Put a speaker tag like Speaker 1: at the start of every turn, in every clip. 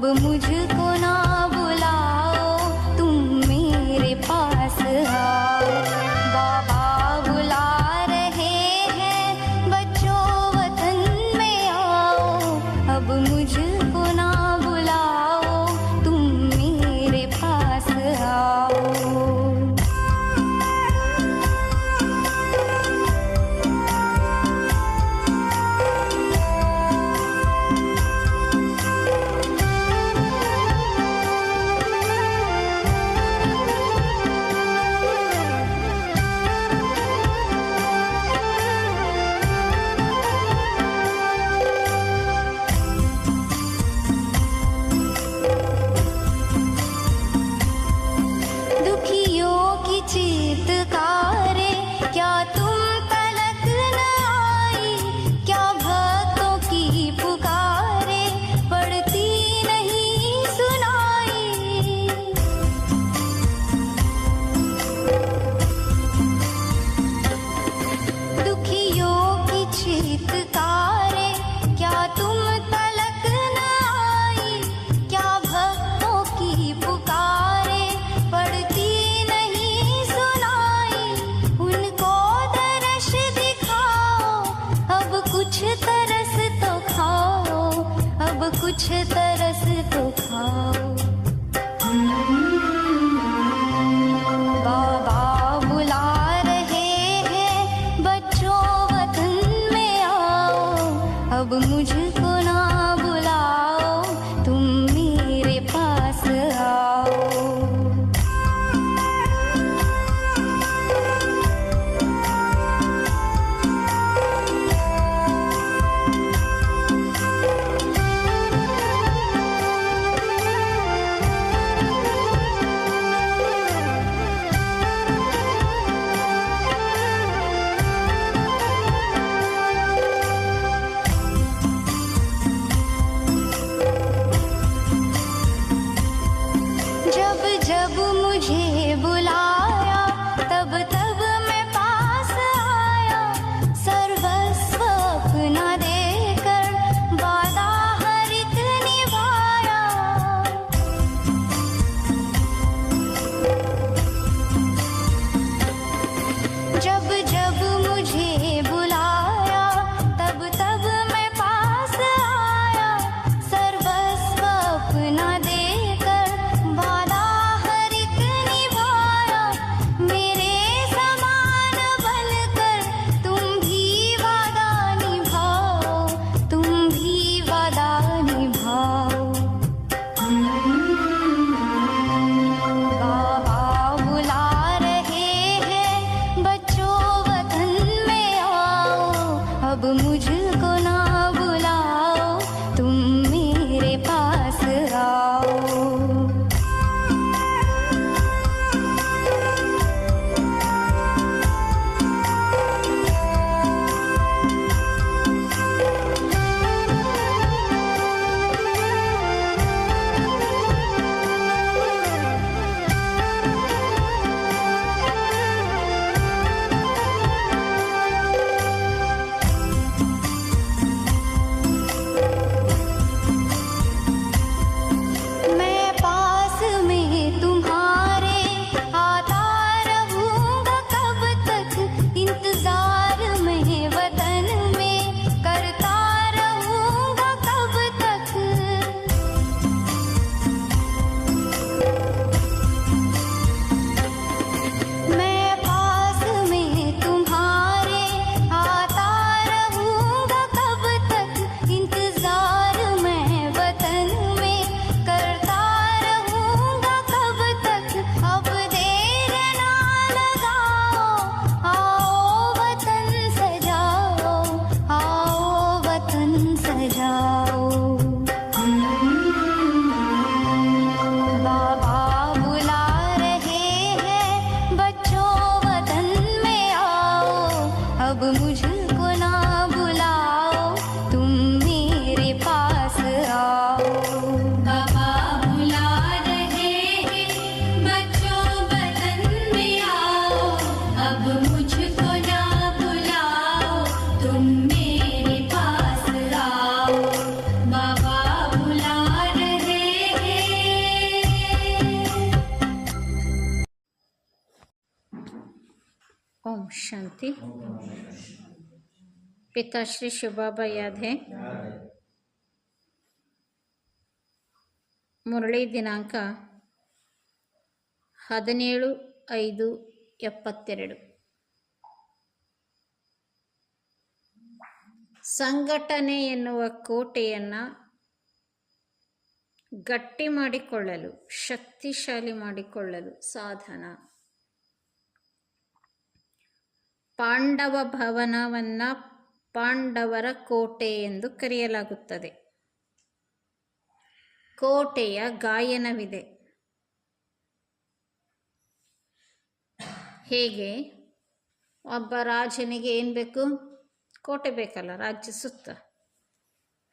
Speaker 1: अब मुझको ना बुलाओ, तुम मेरे पास आओ। बाबा बुला रहे हैं, बच्चों वतन में आओ। अब मुझको ना बुलाओ, तुम मेरे पास आओ। दुखियों की चीत्कारें क्या तुम तलक न आई? क्या भक्तों की पुकारें पड़ती नहीं सुनाई? दुखियों की चीत्कारें क्या तुम तलक न आई? क्या भक्तों की पुकारें पड़ती नहीं सुनाई? उनको दर्श दिखाओ, अब कुछ तरस तो खाओ, अब कुछ तरस तो खाओ। बाबा बुला रहे हैं, बच्चों वतन में आओ। अब मुझको ना बुलाओ, तुम मेरे पास आओ।
Speaker 2: शांति। पिताश्री शिवबाबा याद है। मुरली दिनांक 17/5/72। ಸಂಘಟನೆ ಎನ್ನುವ ಕೋಟೆಯನ್ನು ಗಟ್ಟಿ ಮಾಡಿಕೊಳ್ಳಲು, ಶಕ್ತಿಶಾಲಿ ಮಾಡಿಕೊಳ್ಳಲು ಸಾಧನ. ಪಾಂಡವ ಭವನವನ್ನು ಪಾಂಡವರ ಕೋಟೆ ಎಂದು ಕರೆಯಲಾಗುತ್ತದೆ. ಕೋಟೆಯ ಗಾಯನವಿದೆ. ಹೇಗೆ ಒಬ್ಬ ರಾಜನಿಗೆ ಏನು ಬೇಕು? ಕೋಟೆ ಬೇಕಲ್ಲ, ರಾಜ್ಯ ಸುತ್ತ.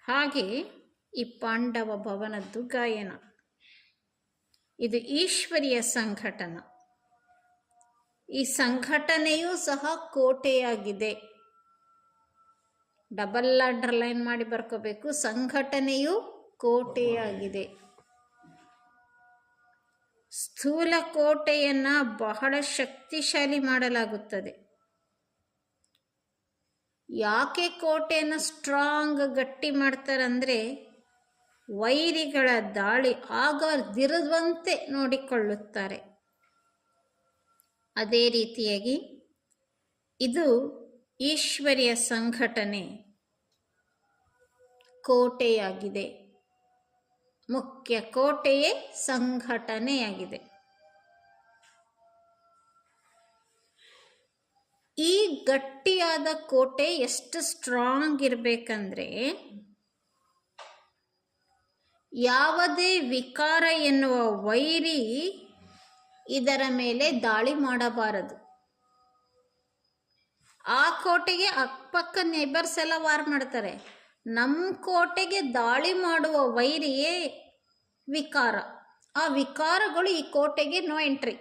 Speaker 2: ಹಾಗೆ ಈ ಪಾಂಡವ ಭವನದ್ದು ಗಾಯನ. ಇದು ಈಶ್ವರಿಯ ಸಂಘಟನ. ಈ ಸಂಘಟನೆಯೂ ಸಹ ಕೋಟೆಯಾಗಿದೆ. ಡಬಲ್ ಅಂಡರ್ಲೈನ್ ಮಾಡಿ ಬರ್ಕೋಬೇಕು. ಸಂಘಟನೆಯು ಕೋಟೆಯಾಗಿದೆ. ಸ್ಥೂಲ ಕೋಟೆಯನ್ನು ಬಹಳ ಶಕ್ತಿಶಾಲಿ ಮಾಡಲಾಗುತ್ತದೆ. ಯಾಕೆ ಕೋಟೆಯನ್ನು ಸ್ಟ್ರಾಂಗ್ ಗಟ್ಟಿ ಮಾಡ್ತಾರಂದರೆ, ವೈರಿಗಳ ದಾಳಿ ಆಗದಿರುವಂತೆ ನೋಡಿಕೊಳ್ಳುತ್ತಾರೆ. ಅದೇ ರೀತಿಯಾಗಿ ಇದು ಈಶ್ವರಿಯ ಸಂಘಟನೆ ಕೋಟೆಯಾಗಿದೆ. ಮುಖ್ಯ ಕೋಟೆಯೇ ಸಂಘಟನೆಯಾಗಿದೆ. ಈ ಗಟ್ಟಿಯಾದ ಕೋಟೆ ಎಷ್ಟು ಸ್ಟ್ರಾಂಗ್ ಇರಬೇಕಂದ್ರೆ, ಯಾವುದೇ ವಿಕಾರ ಎನ್ನುವ ವೈರಿ ಇದರ ಮೇಲೆ ದಾಳಿ ಮಾಡಬಾರದು. ಆ ಕೋಟೆಗೆ ಅಕ್ಕಪಕ್ಕ ನೇಬರ್ಸ್ ಎಲ್ಲ ವಾರ್ ಮಾಡ್ತಾರೆ. ನಮ್ಮ ಕೋಟೆಗೆ ದಾಳಿ ಮಾಡುವ ವೈರಿಯೇ ವಿಕಾರ. ಆ ವಿಕಾರಗಳು ಈ ಕೋಟೆಗೆ ನೋ ಎಂಟ್ರಿ.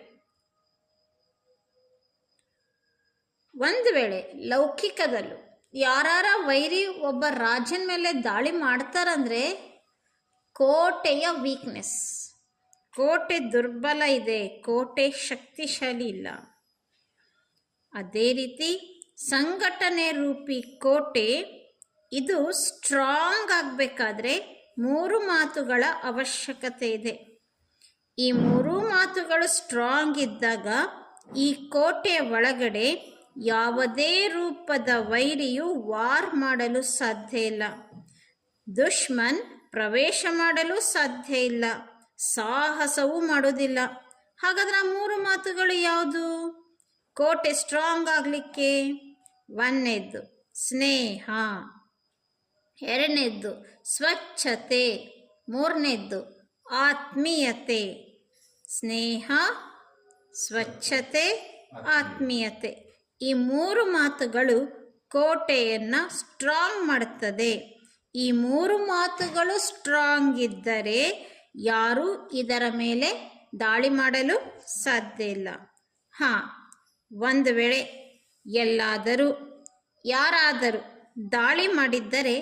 Speaker 2: ಒಂದು ವೇಳೆ ಲೌಕಿಕದಲ್ಲೂ ಯಾರ ವೈರಿ ಒಬ್ಬ ರಾಜನ ಮೇಲೆ ದಾಳಿ ಮಾಡ್ತಾರಂದ್ರೆ ಕೋಟೆಯ ವೀಕ್ನೆಸ್, ಕೋಟೆ ದುರ್ಬಲ ಇದೆ, ಕೋಟೆ ಶಕ್ತಿಶಾಲಿ ಇಲ್ಲ. ಅದೇ ರೀತಿ ಸಂಘಟನೆ ರೂಪಿ ಕೋಟೆ ಇದು ಸ್ಟ್ರಾಂಗ್ ಆಗಬೇಕಾದ್ರೆ 3 ಮಾತುಗಳ ಅವಶ್ಯಕತೆ ಇದೆ. ಈ 3 ಮಾತುಗಳು ಸ್ಟ್ರಾಂಗ್ ಇದ್ದಾಗ ಈ ಕೋಟೆಯ ಒಳಗಡೆ ಯಾವುದೇ ರೂಪದ ವೈರಿಯು ವಾರ್ ಮಾಡಲು ಸಾಧ್ಯ ಇಲ್ಲ. ದುಶ್ಮನ್ ಪ್ರವೇಶ ಮಾಡಲು ಸಾಧ್ಯ ಇಲ್ಲ, ಸಾಹಸವೂ ಮಾಡೋದಿಲ್ಲ. ಹಾಗಾದ್ರೆ 3 ಮಾತುಗಳು ಯಾವುದು ಕೋಟೆ ಸ್ಟ್ರಾಂಗ್ ಆಗಲಿಕ್ಕೆ? 1ನೇದ್ದು ಸ್ನೇಹ, 2ನೇದ್ದು ಸ್ವಚ್ಛತೆ, 3ನೇದ್ದು ಆತ್ಮೀಯತೆ. ಸ್ನೇಹ, ಸ್ವಚ್ಛತೆ, ಆತ್ಮೀಯತೆ. ಈ 3 ಮಾತುಗಳು ಕೋಟೆಯನ್ನು ಸ್ಟ್ರಾಂಗ್ ಮಾಡುತ್ತದೆ. ಈ 3 ಮಾತುಗಳು ಸ್ಟ್ರಾಂಗ್ ಇದ್ದರೆ ಯಾರೂ ಇದರ ಮೇಲೆ ದಾಳಿ ಮಾಡಲು ಸಾಧ್ಯ ಇಲ್ಲ. ಒಂದು ವೇಳೆ ಎಲ್ಲಾದರೂ ಯಾರಾದರೂ ದಾಳಿ ಮಾಡಿದ್ದರೆ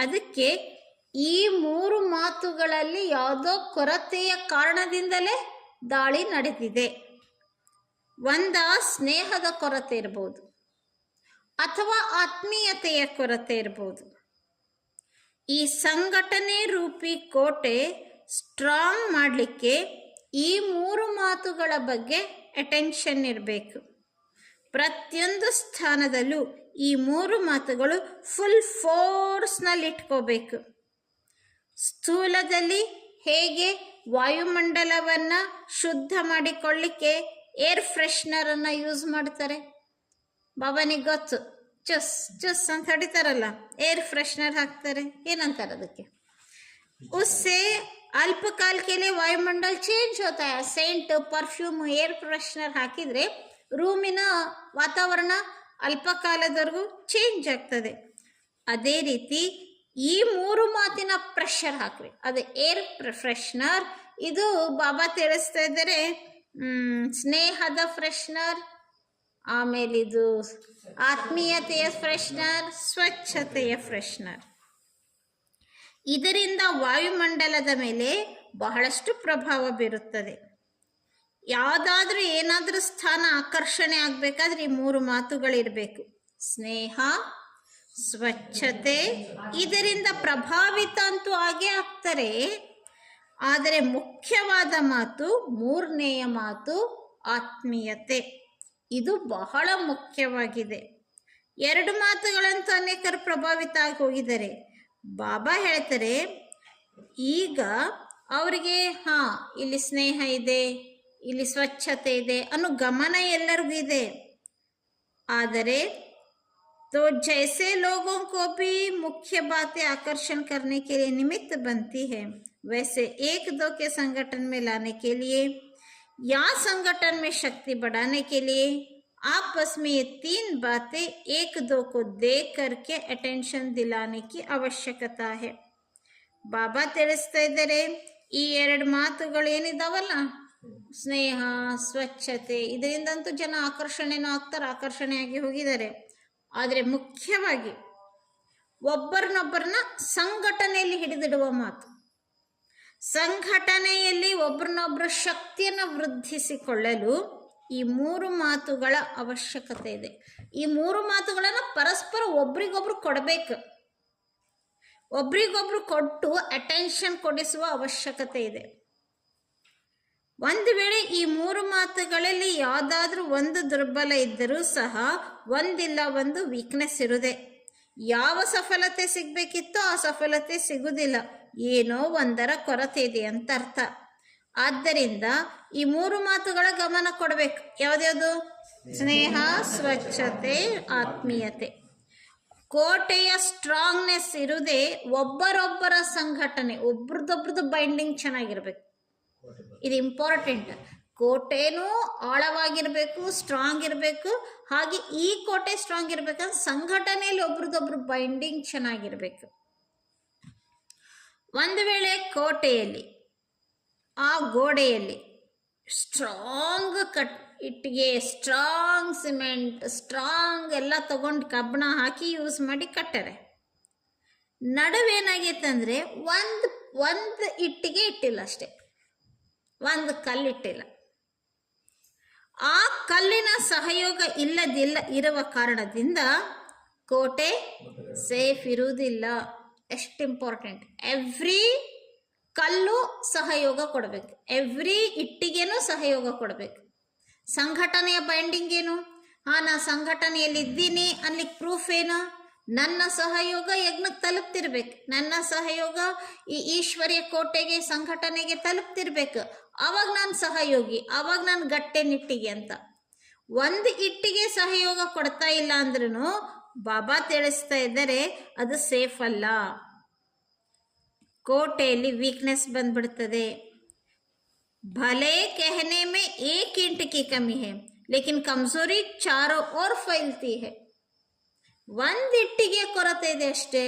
Speaker 2: ಅದಕ್ಕೆ ಈ 3 ಮಾತುಗಳಲ್ಲಿ ಯಾವುದೋ ಕೊರತೆಯ ಕಾರಣದಿಂದಲೇ ದಾಳಿ ನಡೆದಿದೆ. ಸ್ನೇಹದ ಕೊರತೆ ಇರ್ಬೋದು, ಅಥವಾ ಆತ್ಮೀಯತೆಯ ಕೊರತೆ ಇರ್ಬೋದು. ಈ ಸಂಘಟನೆ ರೂಪಿ ಕೋಟೆ ಸ್ಟ್ರಾಂಗ್ ಮಾಡಲಿಕ್ಕೆ ಈ 3 ಮಾತುಗಳ ಬಗ್ಗೆ ಅಟೆನ್ಷನ್ ಇರಬೇಕು. ಪ್ರತಿಯೊಂದು ಸ್ಥಾನದಲ್ಲೂ ಈ 3 ಮಾತುಗಳು ಫುಲ್ ಫೋರ್ಸ್ನಲ್ಲಿ ಇಟ್ಕೋಬೇಕು. ಸ್ಥೂಲದಲ್ಲಿ ಹೇಗೆ ವಾಯುಮಂಡಲವನ್ನು ಶುದ್ಧ ಮಾಡಿಕೊಳ್ಳಿಕ್ಕೆ ಏರ್ ಫ್ರೆಶ್ನರನ್ನು ಯೂಸ್ ಮಾಡ್ತಾರೆ, ಬಾಬನಿಗೆ ಗೊತ್ತು. ಚುಸ್ ಚುಸ್ ಅಂತ ಹೊಡಿತಾರಲ್ಲ, ಏರ್ ಫ್ರೆಶ್ನರ್ ಹಾಕ್ತಾರೆ. ಏನಂತಾರೆ ಅದಕ್ಕೆ? उससे अल्पकाल के लिए वायुमंडल चेंज होता है. सेंट, परफ्यूम, ಏರ್ ಫ್ರೆಶ್ನರ್ ಹಾಕಿದರೆ ರೂಮಿನ ವಾತಾವರಣ ಅಲ್ಪಕಾಲದವರೆಗೂ ಚೇಂಜ್ ಆಗ್ತದೆ. ಅದೇ ರೀತಿ ಈ 3 ಮಾತಿನ ಪ್ರೆಷರ್ ಹಾಕ್ರಿ, ಅದು ಏರ್ ಫ್ರೆಶ್ನರ್. ಇದು ಬಾಬಾ ತಿಳಿಸ್ತಾ ಇದ್ದಾರೆ ಸ್ನೇಹದ ಫ್ರೆಶ್ನರ್, ಆಮೇಲೆ ಇದು ಆತ್ಮೀಯತೆಯ ಫ್ರೆಶ್ನರ್, ಸ್ವಚ್ಛತೆಯ ಫ್ರೆಶ್ನರ್. ಇದರಿಂದ ವಾಯುಮಂಡಲದ ಮೇಲೆ ಬಹಳಷ್ಟು ಪ್ರಭಾವ ಬೀರುತ್ತದೆ. ಯಾವುದಾದ್ರೂ ಏನಾದರೂ ಸ್ಥಾನ ಆಕರ್ಷಣೆ ಆಗಬೇಕಾದ್ರೆ ಈ ಮೂರು ಮಾತುಗಳಿರಬೇಕು. ಸ್ನೇಹ, ಸ್ವಚ್ಛತೆ, ಇದರಿಂದ ಪ್ರಭಾವಿತ ಅಂತೂ ಆಗೇ ಆಗ್ತಾರೆ. ಆದರೆ ಮುಖ್ಯವಾದ ಮಾತು, ಮೂರನೆಯ ಮಾತು ಆತ್ಮೀಯತೆ. ಇದು ಬಹಳ ಮುಖ್ಯವಾಗಿದೆ. ಎರಡು ಮಾತುಗಳಂತೂ ಅನೇಕರು ಪ್ರಭಾವಿತ ಆಗಿ ಹೋಗಿದ್ದಾರೆ. ಬಾಬಾ ಹೇಳ್ತಾರೆ, ಈಗ ಅವರಿಗೆ ಇಲ್ಲಿ ಸ್ನೇಹ ಇದೆ, ಇಲ್ಲಿ ಸ್ವಚ್ಛತೆ ಇದೆ ಅನ್ನೋ ಗಮನ ಎಲ್ಲರಿಗೂ ಇದೆ. ಆದರೆ तो जैसे लोगों को भी मुख्य बातें आकर्षण करने के लिए निमित्त बनती है, वैसे एक दो के संगठन में लाने के लिए या संगठन में शक्ति बढ़ाने के लिए आपस में ये तीन बातें एक दो को देख करके अटेंशन दिलाने की आवश्यकता है. ಬಾಬಾ ತಿಳಿಸ್ತಾ ಇದ್ದಾರೆ, ಈ ಎರಡು ಮಾತುಗಳು ಏನಿದಾವಲ್ಲ, ಸ್ನೇಹ, ಸ್ವಚ್ಛತೆ, ಇದರಿಂದಂತೂ ಜನ ಆಕರ್ಷಣೆನೂ ಆಗ್ತಾರೆ, ಆಕರ್ಷಣೆಯಾಗಿ ಹೋಗಿದ್ದಾರೆ. ಆದರೆ ಮುಖ್ಯವಾಗಿ ಒಬ್ಬರನ್ನೊಬ್ಬರನ್ನ ಸಂಘಟನೆಯಲ್ಲಿ ಹಿಡಿದಿಡುವ ಮಾತು, ಸಂಘಟನೆಯಲ್ಲಿ ಒಬ್ಬರನ್ನೊಬ್ಬರ ಶಕ್ತಿಯನ್ನು ವೃದ್ಧಿಸಿಕೊಳ್ಳಲು ಈ ಮೂರು ಮಾತುಗಳ ಅವಶ್ಯಕತೆ ಇದೆ. ಈ ಮೂರು ಮಾತುಗಳನ್ನು ಪರಸ್ಪರ ಒಬ್ರಿಗೊಬ್ರು ಕೊಡಬೇಕು. ಒಬ್ರಿಗೊಬ್ರು ಕೊಟ್ಟು ಅಟೆನ್ಷನ್ ಕೊಡಿಸುವ ಅವಶ್ಯಕತೆ ಇದೆ. ಒಂದು ವೇಳೆ ಈ ಮೂರು ಮಾತುಗಳಲ್ಲಿ ಯಾವುದಾದ್ರೂ ಒಂದು ದುರ್ಬಲ ಇದ್ದರೂ ಸಹ ಒಂದಿಲ್ಲ ಒಂದು ವೀಕ್ನೆಸ್ ಇರುದೆ. ಯಾವ ಸಫಲತೆ ಸಿಗಬೇಕಿತ್ತೋ ಆ ಸಫಲತೆ ಸಿಗುವುದಿಲ್ಲ, ಏನೋ ಒಂದರ ಕೊರತೆ ಇದೆ ಅಂತ ಅರ್ಥ. ಆದ್ದರಿಂದ ಈ ಮೂರು ಮಾತುಗಳ ಗಮನ ಕೊಡಬೇಕು. ಯಾವ್ದ್ಯಾವುದು? ಸ್ನೇಹ, ಸ್ವಚ್ಛತೆ, ಆತ್ಮೀಯತೆ. ಕೋಟೆಯ ಸ್ಟ್ರಾಂಗ್ನೆಸ್ ಇರುವುದೇ ಒಬ್ಬರೊಬ್ಬರ ಸಂಘಟನೆ, ಒಬ್ರದೊಬ್ರದ್ದು ಬೈಂಡಿಂಗ್ ಚೆನ್ನಾಗಿರ್ಬೇಕು. ಇದು ಇಂಪಾರ್ಟೆಂಟ್. ಕೋಟೆನೂ ಆಳವಾಗಿರಬೇಕು, ಸ್ಟ್ರಾಂಗ್ ಇರಬೇಕು. ಹಾಗೆ ಈ ಕೋಟೆ ಸ್ಟ್ರಾಂಗ್ ಇರಬೇಕಂದ್ರೆ ಸಂಘಟನೆಯಲ್ಲಿ ಒಬ್ರದೊಬ್ರು ಬೈಂಡಿಂಗ್ ಚೆನ್ನಾಗಿರ್ಬೇಕು. ಒಂದು ವೇಳೆ ಕೋಟೆಯಲ್ಲಿ, ಆ ಗೋಡೆಯಲ್ಲಿ ಸ್ಟ್ರಾಂಗ್ ಇಟ್ಟಿಗೆ, ಸ್ಟ್ರಾಂಗ್ ಸಿಮೆಂಟ್, ಸ್ಟ್ರಾಂಗ್ ಎಲ್ಲ ತಗೊಂಡು ಕಬ್ಬಣ ಹಾಕಿ ಯೂಸ್ ಮಾಡಿ ಕಟ್ಟಾರೆ. ನಡುವೇನಾಗೈತಂದ್ರೆ ಒಂದು ಇಟ್ಟಿಗೆ ಇಟ್ಟಿಲ್ಲ ಅಷ್ಟೆ, ಒಂದು ಕಲ್ಲಿಟ್ಟಿಲ್ಲ. ಆ ಕಲ್ಲಿನ ಸಹಯೋಗ ಇರುವ ಕಾರಣದಿಂದ ಕೋಟೆ ಸೇಫ್ ಇರುವುದಿಲ್ಲ. ಎಷ್ಟು ಇಂಪಾರ್ಟೆಂಟ್. ಎವ್ರಿ ಕಲ್ಲು ಸಹಯೋಗ ಕೊಡಬೇಕು, ಎವ್ರಿ ಇಟ್ಟಿಗೆನೂ ಸಹಯೋಗ ಕೊಡಬೇಕು. ಸಂಘಟನೆಯ ಬೈಂಡಿಂಗ್ ಏನು? ನಾ ಸಂಘಟನೆಯಲ್ಲಿ ಇದ್ದೀನಿ ಅನ್ಲಿಕ್ಕೆ ಪ್ರೂಫ್ ಏನು? ನನ್ನ ಸಹಯೋಗ ಯಜ್ಞಕ್ಕೆ ತಲುಪ್ತಿರ್ಬೇಕು, ನನ್ನ ಸಹಯೋಗ ಈ ಈಶ್ವರ್ಯ ಕೋಟೆಗೆ, ಸಂಘಟನೆಗೆ ತಲುಪ್ತಿರ್ಬೇಕು. ಅವಾಗ ನಾನು ಸಹಯೋಗಿ, ಅವಾಗ ನಾನು ಗಟ್ಟೆ ನಿಟ್ಟಿಗೆ ಅಂತ. ಒಂದು ಇಟ್ಟಿಗೆ ಸಹಯೋಗ ಕೊಡ್ತಾ ಇಲ್ಲ ಅಂದ್ರೂ ಬಾಬಾ ತಿಳಿಸ್ತಾ ಇದ್ದಾರೆ, ಅದು ಸೇಫ್ ಅಲ್ಲ. ಕೋಟೆಯಲ್ಲಿ ವೀಕ್ನೆಸ್ ಬಂದ್ಬಿಡ್ತದೆ. भले कहने में एक ईंट की कमी है, लेकिन कमजोरी चारों ओर फैलती है. ಒಂದು ಇಟ್ಟಿಗೆ ಕೊರತೆ ಇದೆ ಅಷ್ಟೇ.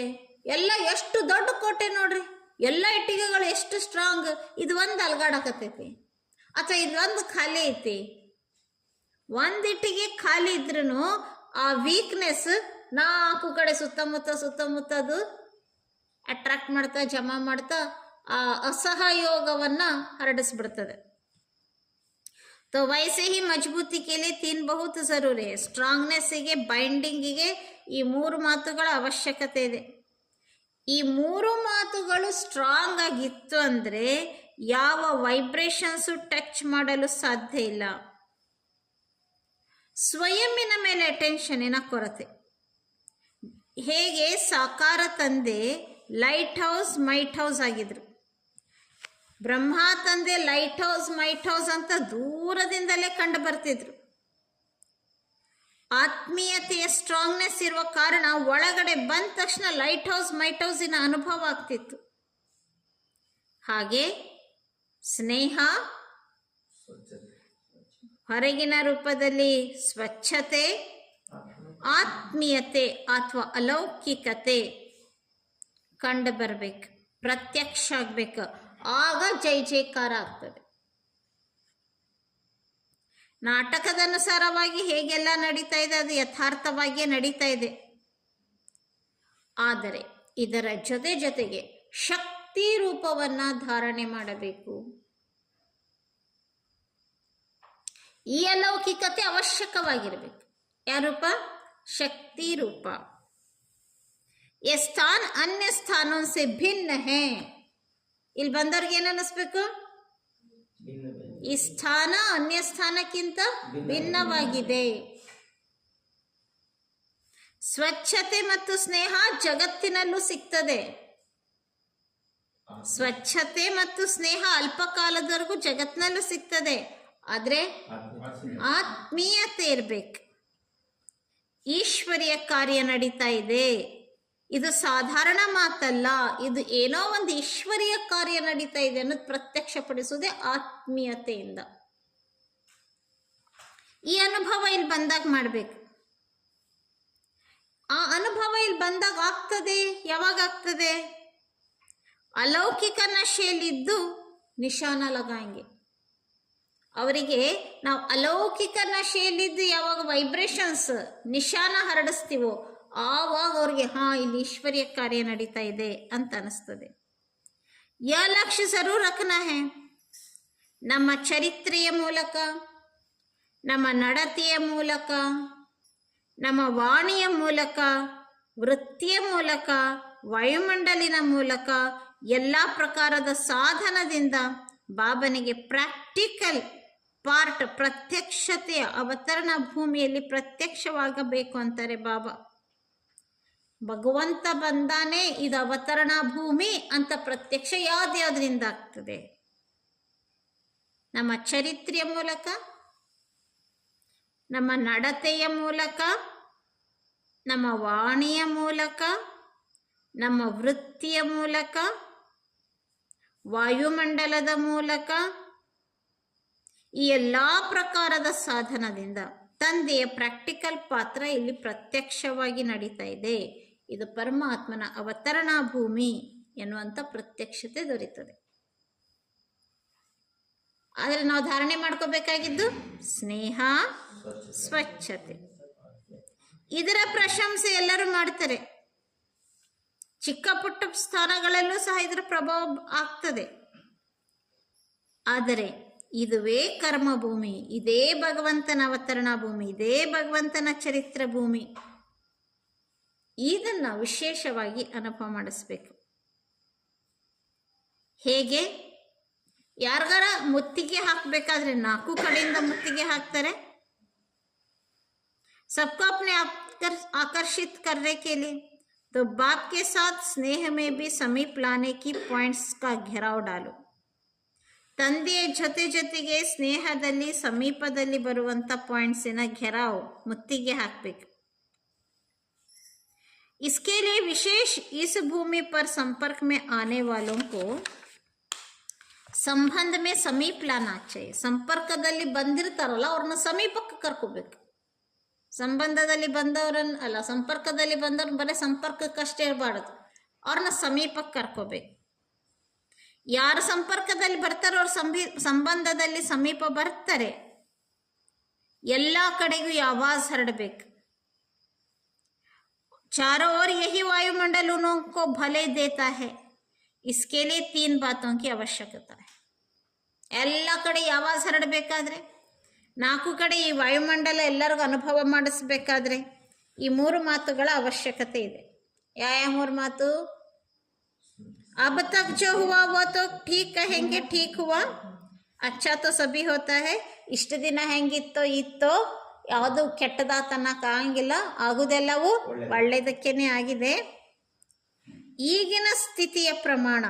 Speaker 2: ಎಲ್ಲ ಎಷ್ಟು ದೊಡ್ಡ ಕೋಟೆ ನೋಡ್ರಿ, ಎಲ್ಲ ಇಟ್ಟಿಗೆಗಳು ಎಷ್ಟು ಸ್ಟ್ರಾಂಗ್. ಇದು ಒಂದು ಅಲ್ಗಾಡಕತ್ತೈತಿ ಅಥವಾ ಇದು ಒಂದು ಖಾಲಿ ಐತಿ. ಒಂದು ಇಟ್ಟಿಗೆ ಖಾಲಿ ಇದ್ರೂ ಆ ವೀಕ್ನೆಸ್ ನಾಲ್ಕು ಕಡೆ ಸುತ್ತಮುತ್ತ ಅದು ಅಟ್ರಾಕ್ಟ್ ಮಾಡ್ತಾ, ಜಮಾ ಮಾಡ್ತಾ ಆ ಅಸಹಯೋಗವನ್ನು ಹರಡಿಸ್ಬಿಡ್ತದೆ. तो वैसे ही मजबूती के लिए तीन बहुत जरूरी है. ಸ್ಟ್ರಾಂಗ್ನೆಸ್ಸಿಗೆ, ಬೈಂಡಿಂಗಿಗೆ ಈ ಮೂರು ಮಾತುಗಳ ಅವಶ್ಯಕತೆ ಇದೆ. ಈ ಮೂರು ಮಾತುಗಳು ಸ್ಟ್ರಾಂಗ್ ಆಗಿತ್ತು ಅಂದರೆ ಯಾವ ವೈಬ್ರೇಷನ್ಸು ಟಚ್ ಮಾಡಲು ಸಾಧ್ಯ ಇಲ್ಲ. ಸ್ವಯಂನ ಮೇಲೆ ಅಟೆನ್ಷನ್ನಿನ ಕೊರತೆ. ಹೇಗೆ ಸಾಕಾರ ತಂದೆ ಲೈಟ್ ಹೌಸ್, ಮೈಟ್ ಹೌಸ್ ಆಗಿದ್ರು. ಬ್ರಹ್ಮ ತಂದೆ ಲೈಟ್ ಹೌಸ್, ಮೈಟ್ ಹೌಸ್ ಅಂತ ದೂರದಿಂದಲೇ ಕಂಡು ಬರ್ತಿದ್ರು. ಆತ್ಮೀಯತೆಯ ಸ್ಟ್ರಾಂಗ್ನೆಸ್ ಇರುವ ಕಾರಣ ಒಳಗಡೆ ಬಂದ ತಕ್ಷಣ ಲೈಟ್ ಹೌಸ್, ಮೈಟ್ ಹೌಸಿನ ಅನುಭವ ಆಗ್ತಿತ್ತು. ಹಾಗೆ ಸ್ನೇಹ, ಹೊರಗಿನ ರೂಪದಲ್ಲಿ ಸ್ವಚ್ಛತೆ, ಆತ್ಮೀಯತೆ ಅಥವಾ ಅಲೌಕಿಕತೆ ಕಂಡು ಬರಬೇಕು, ಪ್ರತ್ಯಕ್ಷ ಆಗ್ಬೇಕು. ಆಗ ಜೈ ಜೈಕಾರ ಆಗ್ತದೆ. ನಾಟಕದ ಅನುಸಾರವಾಗಿ ಹೇಗೆಲ್ಲ ನಡೀತಾ ಇದೆ ಅದು ಯಥಾರ್ಥವಾಗಿಯೇ ನಡೀತಾ ಇದೆ. ಆದರೆ ಇದರ ಜೊತೆಗೆ ಶಕ್ತಿ ರೂಪವನ್ನು ಧಾರಣೆ ಮಾಡಬೇಕು. ಈ ಅಲೌಕಿಕತೆ ಅವಶ್ಯಕವಾಗಿರ್ಬೇಕು. ಯಾವ ರೂಪ? ಶಕ್ತಿ ರೂಪ. ये स्थान अन्य स्थानों से भिन्न है. ಇಲ್ಲಿ ಬಂದವ್ರಿಗೆ ಏನು ಅನ್ನಿಸ್ಬೇಕು? ಈ ಸ್ಥಾನ ಅನ್ಯ ಸ್ಥಾನಕ್ಕಿಂತ ಭಿನ್ನವಾಗಿದೆ. ಸ್ವಚ್ಛತೆ ಮತ್ತು ಸ್ನೇಹ ಜಗತ್ತಿನಲ್ಲೂ ಸಿಗ್ತದೆ. ಸ್ವಚ್ಛತೆ ಮತ್ತು ಸ್ನೇಹ ಅಲ್ಪಕಾಲದವರೆಗೂ ಜಗತ್ತಿನಲ್ಲೂ ಸಿಗ್ತದೆ. ಆದ್ರೆ ಆತ್ಮೀಯತೆ ಇರ್ಬೇಕು. ಈಶ್ವರಿಯ ಕಾರ್ಯ ನಡೀತಾ ಇದೆ. ಇದು ಸಾಧಾರಣ ಮಾತಲ್ಲ, ಇದು ಏನೋ ಒಂದು ಈಶ್ವರಿಯ ಕಾರ್ಯ ನಡೀತಾ ಇದೆ ಅನ್ನೋದು ಪ್ರತ್ಯಕ್ಷಪಡಿಸುವುದೇ ಆತ್ಮೀಯತೆಯಿಂದ. ಈ ಅನುಭವ ಇಲ್ಲಿ ಬಂದಾಗ ಮಾಡಬೇಕು. ಆ ಅನುಭವ ಇಲ್ಲಿ ಬಂದಾಗ ಆಗ್ತದೆ. ಯಾವಾಗ ಆಗ್ತದೆ? ಅಲೌಕಿಕ ನಶೆಯಲ್ಲಿದ್ದು ನಿಶಾನ ಲಗಾಂಗೆ. ಅವರಿಗೆ ನಾವು ಅಲೌಕಿಕ ನಶೆಯಲ್ಲಿದ್ದು ಯಾವಾಗ ವೈಬ್ರೇಷನ್ಸ್ ನಿಶಾನ ಹರಡಿಸ್ತೀವೋ ಆವಾಗ ಅವ್ರಿಗೆ ಇಲ್ಲಿ ಈಶ್ವರ್ಯ ಕಾರ್ಯ ನಡೀತಾ ಇದೆ ಅಂತ ಅನಿಸ್ತದೆ. ಯಾ ಲಕ್ಷ್ಯ ಜರೂರ್ ರಖನಾ ಹೈ. ನಮ್ಮ ಚರಿತ್ರೆಯ ಮೂಲಕ, ನಮ್ಮ ನಡತೆಯ ಮೂಲಕ, ನಮ್ಮ ವಾಣಿಯ ಮೂಲಕ, ವೃತ್ತಿಯ ಮೂಲಕ, ವಾಯುಮಂಡಲಿನ ಮೂಲಕ, ಎಲ್ಲ ಪ್ರಕಾರದ ಸಾಧನದಿಂದ ಬಾಬನಿಗೆ ಪ್ರಾಕ್ಟಿಕಲ್ ಪಾರ್ಟ್, ಪ್ರತ್ಯಕ್ಷತೆಯ ಅವತರಣ ಭೂಮಿಯಲ್ಲಿ ಪ್ರತ್ಯಕ್ಷವಾಗಬೇಕು ಅಂತಾರೆ ಬಾಬಾ. ಭಗವಂತ ಬಂದಾನೆ, ಇದು ಅವತರಣ ಭೂಮಿ ಅಂತ ಪ್ರತ್ಯಕ್ಷ ಯಾವ್ದ್ಯಾವ್ದ್ರಿಂದ ಆಗ್ತದೆ? ನಮ್ಮ ಚರಿತ್ರೆಯ ಮೂಲಕ, ನಮ್ಮ ನಡತೆಯ ಮೂಲಕ, ನಮ್ಮ ವಾಣಿಯ ಮೂಲಕ, ನಮ್ಮ ವೃತ್ತಿಯ ಮೂಲಕ, ವಾಯುಮಂಡಲದ ಮೂಲಕ, ಈ ಎಲ್ಲ ಪ್ರಕಾರದ ಸಾಧನದಿಂದ ತಂದೆಯ ಪ್ರಾಕ್ಟಿಕಲ್ ಪಾತ್ರ ಇಲ್ಲಿ ಪ್ರತ್ಯಕ್ಷವಾಗಿ ನಡೀತಾ ಇದೆ. ಇದು ಪರಮಾತ್ಮನ ಅವತರಣಾ ಭೂಮಿ ಎನ್ನುವಂಥ ಪ್ರತ್ಯಕ್ಷತೆ ದೊರೆಯುತ್ತದೆ. ಆದರೆ ನಾವು ಧಾರಣೆ ಮಾಡ್ಕೋಬೇಕಾಗಿದ್ದು ಸ್ನೇಹ, ಸ್ವಚ್ಛತೆ. ಇದರ ಪ್ರಶಂಸೆ ಎಲ್ಲರೂ ಮಾಡ್ತಾರೆ. ಚಿಕ್ಕ ಪುಟ್ಟ ಸ್ಥಾನಗಳಲ್ಲೂ ಸಹ ಇದರ ಪ್ರಭಾವ ಆಗ್ತದೆ. ಆದರೆ ಇದುವೇ ಕರ್ಮಭೂಮಿ, ಇದೇ ಭಗವಂತನ ಅವತರಣಾ ಭೂಮಿ, ಇದೇ ಭಗವಂತನ ಚರಿತ್ರ ಭೂಮಿ. ಇದನ್ನ ವಿಶೇಷವಾಗಿ ಅನುಭವ ಮಾಡಿಸ್ಬೇಕು. ಹೇಗೆ? ಯಾರಿಗಾರ ಮುತ್ತಿಗೆ ಹಾಕಬೇಕಾದ್ರೆ 4 ಕಡೆಯಿಂದ ಮುತ್ತಿಗೆ ಹಾಕ್ತಾರೆ. सबको अपने आकर्षित करने के लिए तो बाप के साथ स्नेह में भी समीप लाने की पॉइंट्स का घेराव डालो. ತಂದೆಯ ಜೊತೆಗೆ ಸ್ನೇಹದಲ್ಲಿ ಸಮೀಪದಲ್ಲಿ ಬರುವಂತ ಪಾಯಿಂಟ್ಸಿನ घेराव ಮುತ್ತಿಗೆ ಹಾಕಬೇಕು. इसके लिए विशेष इस भूमि पर संपर्क में आने वालों को ಸಂಬಂಧ में समीप लाना चाहिए. ಸಂಪರ್ಕದಲ್ಲಿ ಬಂದಿರ್ತಾರಲ್ಲ ಅವ್ರನ್ನ ಸಮೀಪಕ್ಕೆ ಕರ್ಕೋಬೇಕು. ಸಂಬಂಧದಲ್ಲಿ ಬಂದವ್ರನ್ನ ಅಲ್ಲ, ಸಂಪರ್ಕದಲ್ಲಿ ಬಂದವ್ರನ್ನ ಬರೀ ಸಂಪರ್ಕಕ್ಕಷ್ಟೇ ಇರಬಾರ್ದು, ಅವ್ರನ್ನ ಸಮೀಪಕ್ಕೆ ಕರ್ಕೋಬೇಕು. ಯಾರು ಸಂಪರ್ಕದಲ್ಲಿ ಬರ್ತಾರೋ ಅವ್ರ ಸಂಬಂಧದಲ್ಲಿ ಸಮೀಪ ಬರ್ತಾರೆ. ಎಲ್ಲ ಕಡೆಗೂ ಈ ಆವಾಜ್ ಹರಡಬೇಕು. चारों ओर यही वायुमंडल उनको भले देता है. इसके लिए 3 बातों की आवश्यकता है. ಎಲ್ಲ ಕಡೆ ಆವಾಜ್ ಹರಡಬೇಕಾದ್ರೆ, 4 ಕಡೆ ಈ ವಾಯುಮಂಡಲ ಎಲ್ಲರಿಗೂ ಅನುಭವ ಮಾಡಿಸ್ಬೇಕಾದ್ರೆ ಈ 3 ಮಾತುಗಳ ಅವಶ್ಯಕತೆ ಇದೆ. ಯಾವ 3 ಮಾತು? अब तक जो हुआ वो तो ठीक कहेंगे, ठीक हुआ, अच्छा तो सभी होता है. ಇಷ್ಟು ದಿನ ಹೆಂಗಿತ್ತೋ ಇತ್ತೋ, ಯಾವುದು ಕೆಟ್ಟದಾತನಕ್ಕೆ ಆಗಂಗಿಲ್ಲ, ಆಗುದೆಲ್ಲವೂ ಒಳ್ಳೆಯದಕ್ಕೇನೆ ಆಗಿದೆ. ಈಗಿನ ಸ್ಥಿತಿಯ ಪ್ರಮಾಣ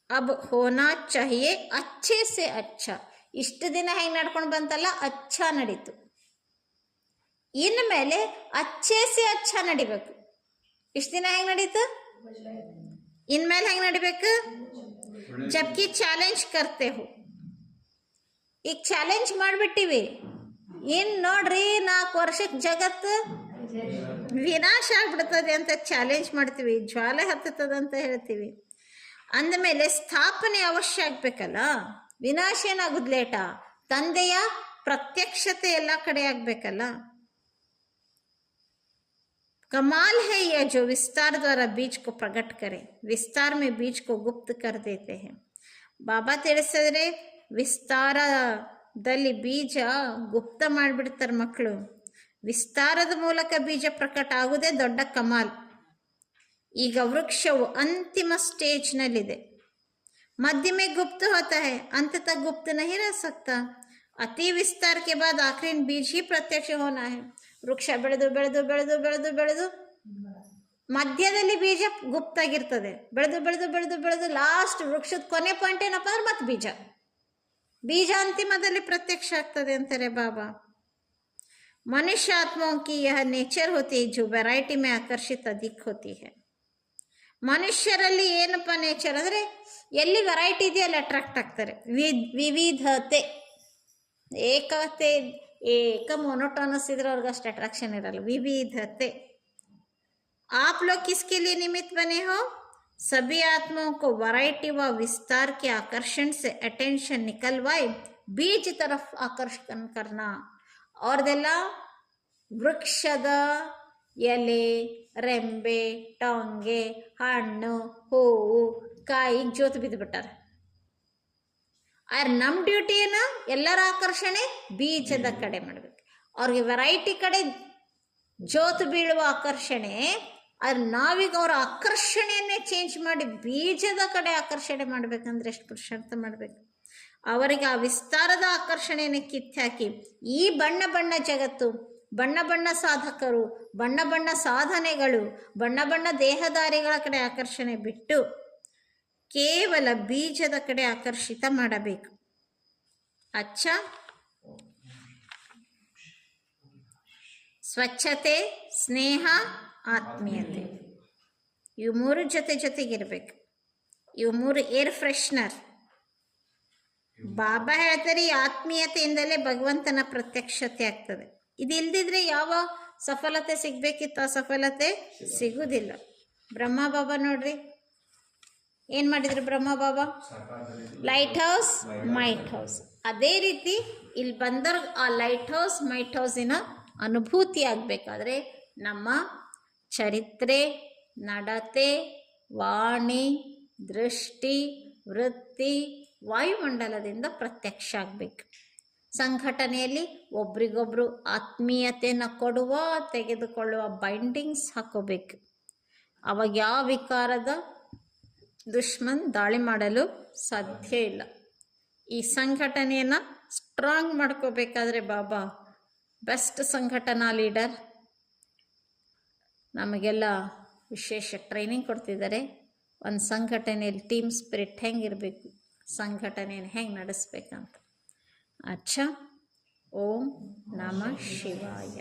Speaker 2: ಅಬ್ ಹೋನಾ ಚಾಹಿಯೆ ಅಚ್ಚೆ ಸೆ ಅಚ್ಚ. ಇಷ್ಟು ದಿನ ಹೆಂಗೆ ನಡ್ಕೊಂಡು ಬಂತಲ್ಲ, ಅಚ್ಚ ನಡೀತು. ಇನ್ಮೇಲೆ ಅಚ್ಚೆ ಸೆ ಅಚ್ಚ ನಡಿಬೇಕು. ಇಷ್ಟು ದಿನ ಹೆಂಗೆ ನಡೀತು, ಇನ್ಮೇಲೆ ಹೆಂಗೆ ನಡಿಬೇಕು? ಜಬ್ಕಿ ಚಾಲೆಂಜ್ ಕರ್ತೆ ಹೋ. ಈಗ ಚಾಲೆಂಜ್ ಮಾಡಿಬಿಟ್ಟಿವಿ, ಇನ್ನು ನೋಡ್ರಿ 4 ವರ್ಷಕ್ಕೆ ಜಗತ್ತು ವಿನಾಶ ಆಗ್ಬಿಡ್ತದೆ ಅಂತ ಚಾಲೆಂಜ್ ಮಾಡ್ತೀವಿ, ಜ್ವಾಲೆ ಹತ್ತದ ಅಂತ ಹೇಳ್ತೀವಿ. ಅಂದಮೇಲೆ ಸ್ಥಾಪನೆ ಅವಶ್ಯ ಆಗ್ಬೇಕಲ್ಲ. ವಿನಾಶ ಏನಾಗುದು ಲೇಟಾ? ತಂದೆಯ ಪ್ರತ್ಯಕ್ಷತೆ ಎಲ್ಲ ಕಡೆ ಆಗ್ಬೇಕಲ್ಲ. कमाल है यह जो विस्तार द्वारा बीज को प्रकट करे, विस्तार में बीज को गुप्त कर देते हैं. ಬಾಬಾ ತಿಳಿಸಿದ್ರೆ ವಿಸ್ತಾರ ದಲ್ಲಿ ಬೀಜ ಗುಪ್ತ ಮಾಡಿಬಿಡ್ತಾರೆ ಮಕ್ಕಳು. ವಿಸ್ತಾರದ ಮೂಲಕ ಬೀಜ ಪ್ರಕಟ ಆಗುವುದೇ ದೊಡ್ಡ ಕಮಾಲ್. ಈಗ ವೃಕ್ಷವು ಅಂತಿಮ ಸ್ಟೇಜ್ನಲ್ಲಿದೆ. मध्य में गुप्त होता है, अंततः गुप्त नहीं रह सकता. अति विस्तार के बाद आखिरी बीज ही प्रत्यक्ष होना है. ವೃಕ್ಷ ಬೆಳೆದು ಬೆಳೆದು ಬೆಳೆದು ಬೆಳೆದು ಬೆಳೆದು ಮಧ್ಯದಲ್ಲಿ ಬೀಜ ಗುಪ್ತ ಆಗಿರ್ತದೆ. ಬೆಳೆದು ಬೆಳೆದು ಬೆಳೆದು ಬೆಳೆದು ಲಾಸ್ಟ್ ವೃಕ್ಷದ ಕೊನೆ ಪಾಯಿಂಟ್ ಏನಪ್ಪ ಅಂದ್ರೆ ಮತ್ತೆ ಬೀಜ ಅಂತಿಮದಲ್ಲಿ ಪ್ರತ್ಯಕ್ಷ ಆಗ್ತದೆ ಅಂತಾರೆ ಬಾಬಾ. मनुष्य आत्माओं की यह नेचर होती है जो वैरायटी में आकर्षित अधिक होती है. ಮನುಷ್ಯರಲ್ಲಿ ಏನಪ್ಪ ನೇಚರ್ ಅಂದರೆ ಎಲ್ಲಿ ವೆರೈಟಿ ಇದೆಯೋ ಅಲ್ಲಿ ಅಟ್ರಾಕ್ಟ್ ಆಗ್ತಾರೆ. ವಿವಿಧತೆ, ಏಕತೆ, ಮೊನೋಟೋನಸ್ ಇದ್ರೆ ಅವ್ರಿಗೆ ಅಷ್ಟು ಅಟ್ರಾಕ್ಷನ್ ಇರಲ್ಲ. ವಿವಿಧತೆ. आप लोग किसके लिए निमित्त बने हो? सभी आत्माओं को वैरायटी व विस्तार के आकर्षण से अटेंशन निकलवाए बीज तरफ आकर्षण करना. ಅವ್ರದೆಲ್ಲ ವೃಕ್ಷದ ಎಲೆ, ರೆಂಬೆ, ಟೊಂಗೆ, ಹಣ್ಣು, ಹೂವು, ಕಾಯಿ ಜೋತು ಬಿದ್ದು ಬಿಟ್ಟಾರೆ. ಆದ್ರೆ ನಮ್ಮ ಡ್ಯೂಟಿ ಏನು? ಎಲ್ಲರ ಆಕರ್ಷಣೆ ಬೀಜದ ಕಡೆ ಮಾಡಬೇಕು. ಅವ್ರಿಗೆ ವೆರೈಟಿ ಕಡೆ ಜೋತು ಬೀಳುವ ಆಕರ್ಷಣೆ. ಆದ್ರೆ ನಾವೀಗ ಅವರ ಆಕರ್ಷಣೆಯನ್ನೇ ಚೇಂಜ್ ಮಾಡಿ ಬೀಜದ ಕಡೆ ಆಕರ್ಷಣೆ ಮಾಡಬೇಕಂದ್ರೆ ಎಷ್ಟು ಪುರುಷಾರ್ಥ ಮಾಡಬೇಕು. ಅವರಿಗೆ ಆ ವಿಸ್ತಾರದ ಆಕರ್ಷಣೆಯನ್ನು ಕಿತ್ತಾಕಿ ಈ ಬಣ್ಣ ಬಣ್ಣ ಜಗತ್ತು, ಬಣ್ಣ ಬಣ್ಣ ಸಾಧಕರು, ಬಣ್ಣ ಬಣ್ಣ ಸಾಧನೆಗಳು, ಬಣ್ಣ ಬಣ್ಣ ದೇಹದಾರಿಗಳ ಕಡೆ ಆಕರ್ಷಣೆ ಬಿಟ್ಟು ಕೇವಲ ಬೀಜದ ಕಡೆ ಆಕರ್ಷಿತ ಮಾಡಬೇಕು. ಅಚ್ಚ, ಸ್ವಚ್ಛತೆ, ಸ್ನೇಹ, ಆತ್ಮೀಯತೆ, ಇವು ಮೂರು ಜೊತೆಗಿರಬೇಕು. ಇವು ಮೂರು ಏರ್ ಫ್ರೆಶ್ನರ್. ಬಾಬಾ ಹೇಳ್ತಾರೆ ಈ ಆತ್ಮೀಯತೆಯಿಂದಲೇ ಭಗವಂತನ ಪ್ರತ್ಯಕ್ಷತೆ ಆಗ್ತದೆ. ಇದು ಇಲ್ದಿದ್ರೆ ಯಾವ ಸಫಲತೆ ಸಿಗಬೇಕಿತ್ತು ಆ ಸಫಲತೆ ಸಿಗುವುದಿಲ್ಲ. ಬ್ರಹ್ಮ ಬಾಬಾ ನೋಡ್ರಿ ಏನು ಮಾಡಿದ್ರು. ಬ್ರಹ್ಮ ಬಾಬಾ ಲೈಟ್ ಹೌಸ್, ಮೈಟ್ ಹೌಸ್. ಅದೇ ರೀತಿ ಇಲ್ಲಿ ಬಂದವ್ರ ಆ ಲೈಟ್ ಹೌಸ್, ಮೈಟ್ ಹೌಸಿನ ಅನುಭೂತಿ ಆಗಬೇಕಾದ್ರೆ ನಮ್ಮ ಚರಿತ್ರೆ, ನಡತೆ, ವಾಣಿ, ದೃಷ್ಟಿ, ವೃತ್ತಿ, ವಾಯುಮಂಡಲದಿಂದ ಪ್ರತ್ಯಕ್ಷ ಆಗಬೇಕು. ಸಂಘಟನೆಯಲ್ಲಿ ಒಬ್ರಿಗೊಬ್ರು ಆತ್ಮೀಯತೆಯನ್ನು ಕೊಡುವ, ತೆಗೆದುಕೊಳ್ಳುವ ಬೈಂಡಿಂಗ್ಸ್ ಹಾಕೋಬೇಕು. ಅವಾಗ ಯಾವ ವಿಕಾರದ ದುಶ್ಮನ್ ದಾಳಿ ಮಾಡಲು ಸಾಧ್ಯ ಇಲ್ಲ. ಈ ಸಂಘಟನೆಯನ್ನು ಸ್ಟ್ರಾಂಗ್ ಮಾಡ್ಕೋಬೇಕಾದ್ರೆ ಬಾಬಾ ಬೆಸ್ಟ್ ಸಂಘಟನಾ ಲೀಡರ್ ನಮಗೆಲ್ಲ ವಿಶೇಷ ಟ್ರೈನಿಂಗ್ ಕೊಡ್ತಿದ್ದಾರೆ. ಒಂದು ಸಂಘಟನೆಯಲ್ಲಿ ಟೀಮ್ ಸ್ಪಿರಿಟ್ ಹೆಂಗಿರಬೇಕು, ಸಂಘಟನೆಯನ್ನು ಹೆಂಗೆ ನಡೆಸ್ಬೇಕಂತ. ಅಚ್ಚಾ, ಓಂ ನಮಃ ಶಿವಾಯ.